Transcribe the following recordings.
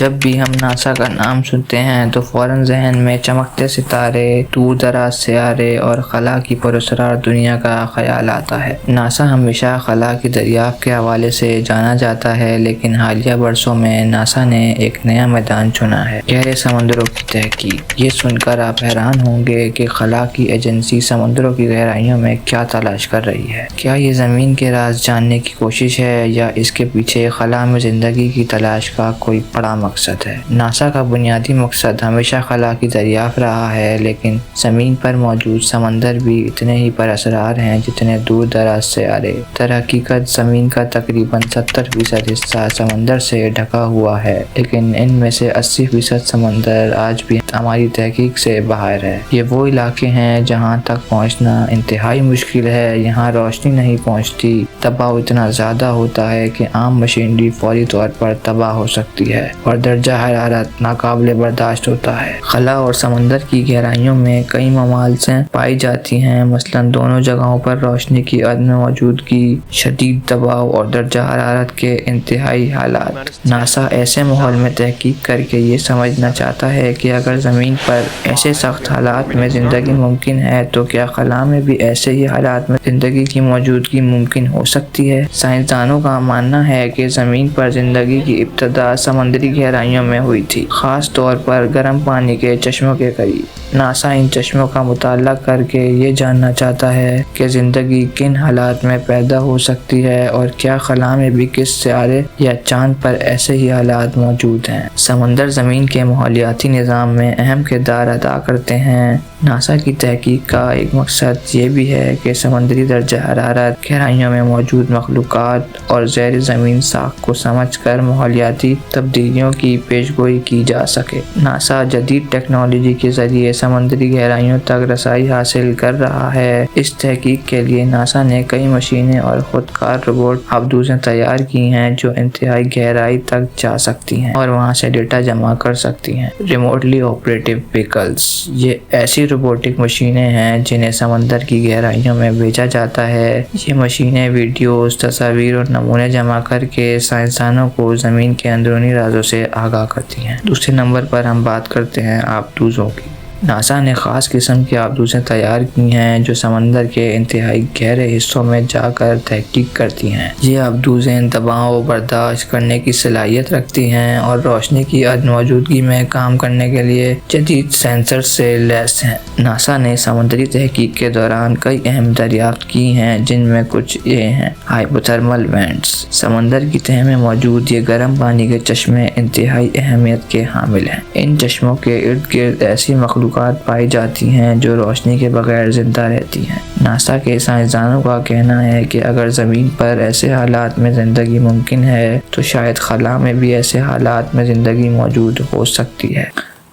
جب بھی ہم ناسا کا نام سنتے ہیں تو فوراً ذہن میں چمکتے ستارے، دور دراز سیارے اور خلا کی پراسرار دنیا کا خیال آتا ہے۔ ناسا ہمیشہ خلا کی دریافت کے حوالے سے جانا جاتا ہے، لیکن حالیہ برسوں میں ناسا نے ایک نیا میدان چنا ہے: گہرے سمندروں کی تحقیق۔ یہ سن کر آپ حیران ہوں گے کہ خلا کی ایجنسی سمندروں کی گہرائیوں میں کیا تلاش کر رہی ہے۔ کیا یہ زمین کے راز جاننے کی کوشش ہے یا اس کے پیچھے خلا میں زندگی کی تلاش کا کوئی بڑا مقصد ہے؟ ناسا کا بنیادی مقصد ہمیشہ خلا کی دریافت رہا ہے، لیکن زمین پر موجود سمندر بھی اتنے ہی پر اسرار ہیں جتنے دور دراز سیارے۔ در حقیقت زمین کا تقریباً 70% حصہ سمندر سے ڈھکا ہوا ہے، لیکن ان میں سے 80% سمندر آج بھی ہماری تحقیق سے باہر ہے۔ یہ وہ علاقے ہیں جہاں تک پہنچنا انتہائی مشکل ہے۔ یہاں روشنی نہیں پہنچتی، دباؤ اتنا زیادہ ہوتا ہے کہ عام مشینری فوری طور پر تباہ ہو سکتی ہے اور درجہ حرارت ناقابل برداشت ہوتا ہے۔ خلا اور سمندر کی گہرائیوں میں کئی مماثلتیں پائی جاتی ہیں، مثلاً دونوں جگہوں پر روشنی کی عدم موجودگی، شدید دباؤ اور درجہ حرارت کے انتہائی حالات۔ ناسا ایسے ماحول میں تحقیق کر کے یہ سمجھنا چاہتا ہے کہ اگر زمین پر ایسے سخت حالات میں زندگی ممکن ہے تو کیا خلا میں بھی ایسے ہی حالات میں زندگی کی موجودگی ممکن ہو سکتی ہے۔ سائنسدانوں کا ماننا ہے کہ زمین پر زندگی کی ابتدا سمندری گہرائیوں میں ہوئی تھی، خاص طور پر گرم پانی کے چشموں کے قریب۔ ناسا ان چشموں کا مطالعہ کر کے یہ جاننا چاہتا ہے کہ زندگی کن حالات میں پیدا ہو سکتی ہے اور کیا خلا میں بھی کس سیارے یا چاند پر ایسے ہی حالات موجود ہیں۔ سمندر زمین کے ماحولیاتی نظام میں اہم کردار ادا کرتے ہیں۔ ناسا کی تحقیق کا ایک مقصد یہ بھی ہے کہ سمندری درجہ حرارت، گہرائیوں میں موجود مخلوقات اور زیر زمین ساخت کو سمجھ کر ماحولیاتی تبدیلیوں کی پیشگوئی کی جا سکے۔ ناسا جدید ٹیکنالوجی کے ذریعے سمندری گہرائیوں تک رسائی حاصل کر رہا ہے۔ اس تحقیق کے لیے ناسا نے کئی مشینیں اور خودکار روبوٹ آبدوزیں تیار کی ہیں جو انتہائی گہرائی تک جا سکتی ہیں اور وہاں سے ڈیٹا جمع کر سکتی ہیں۔ ریموٹلی آپریٹو وہیکلز، یہ ایسی روبوٹک مشینیں ہیں جنہیں سمندر کی گہرائیوں میں بھیجا جاتا ہے۔ یہ مشینیں ویڈیوز، تصاویر اور نمونے جمع کر کے سائنسدانوں کو زمین کے اندرونی رازوں سے آگاہ کرتی ہیں۔ دوسرے نمبر پر ہم بات کرتے ہیں آبدوزوں کی۔ ناسا نے خاص قسم کی آبدوزیں تیار کی ہیں جو سمندر کے انتہائی گہرے حصوں میں جا کر تحقیق کرتی ہیں۔ یہ آبدوزیں دباؤ برداشت کرنے کی صلاحیت رکھتی ہیں اور روشنی کی عدم موجودگی میں کام کرنے کے لیے جدید سینسر سے لیس ہیں۔ ناسا نے سمندری تحقیق کے دوران کئی اہم دریافت کی ہیں، جن میں کچھ یہ ہیں: ہائپوتھرمل وینٹس، سمندر کی تہہ میں موجود یہ گرم پانی کے چشمے انتہائی اہمیت کے حامل ہیں۔ ان چشموں کے ارد گرد ایسی مخلوقات پائی جاتی ہیں جو روشنی کے بغیر زندہ رہتی ہیں۔ ناسا کے سائنسدانوں کا کہنا ہے کہ اگر زمین پر ایسے حالات میں زندگی ممکن ہے تو شاید خلا میں بھی ایسے حالات میں زندگی موجود ہو سکتی ہے۔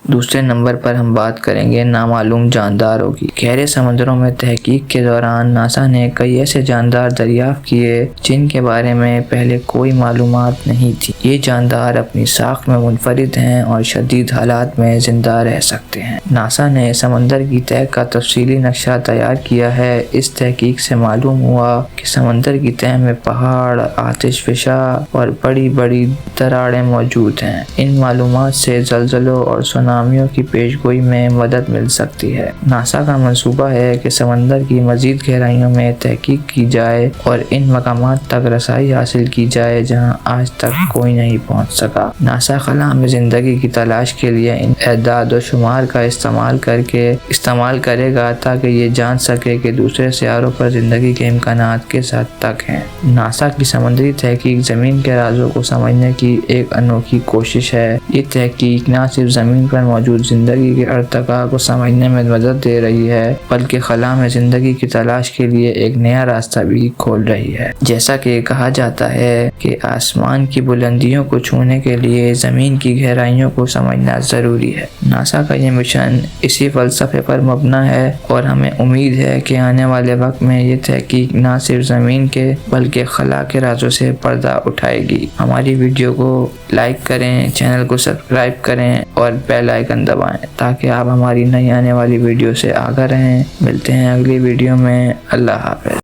دوسرے نمبر پر ہم بات کریں گے نامعلوم جانداروں کی۔ گہرے سمندروں میں تحقیق کے دوران ناسا نے کئی ایسے جاندار دریافت کیے جن کے بارے میں پہلے کوئی معلومات نہیں تھی۔ یہ جاندار اپنی ساخت میں منفرد ہیں اور شدید حالات میں زندہ رہ سکتے ہیں۔ ناسا نے سمندر کی تہہ کا تفصیلی نقشہ تیار کیا ہے۔ اس تحقیق سے معلوم ہوا کہ سمندر کی تہہ میں پہاڑ، آتش فشاں اور بڑی بڑی دراڑیں موجود ہیں۔ ان معلومات سے زلزلوں اور سونامیوں کی پیشگوئی میں مدد مل سکتی ہے۔ ناسا کا منصوبہ ہے کہ سمندر کی مزید گہرائیوں میں تحقیق کی جائے اور ان مقامات تک رسائی حاصل کی جائے جہاں آج تک کوئی نہیں پہنچ سکا۔ ناسا خلا میں زندگی کی تلاش کے لیے ان اعداد و شمار کا استعمال کرے گا تاکہ یہ جان سکے کہ دوسرے سیاروں پر زندگی کے امکانات کس حد تک ہیں۔ ناسا کی سمندری تحقیق زمین کے رازوں کو سمجھنے کی ایک انوکھی کوشش ہے۔ یہ تحقیق نہ صرف زمین پر موجود زندگی کے ارتقاء کو سمجھنے میں مدد دے رہی ہے بلکہ خلا میں زندگی کی تلاش کے لیے ایک نیا راستہ بھی کھول رہی ہے۔ جیسا کہ کہا جاتا ہے کہ آسمان کی بلندیوں کو چھونے کے لیے زمین کی گہرائیوں کو سمجھنا ضروری ہے۔ ناسا کا یہ مشن اسی فلسفے پر مبنی ہے اور ہمیں امید ہے کہ آنے والے وقت میں یہ تحقیق نہ صرف زمین کے بلکہ خلا کے رازوں سے پردہ اٹھائے گی۔ ہماری ویڈیو کو لائک کریں، چینل کو سبسکرائب کریں اور بیل آئیکن دبائیں تاکہ آپ ہماری نئی آنے والی ویڈیو سے آگاہ رہیں۔ ملتے ہیں اگلی ویڈیو میں۔ اللہ حافظ۔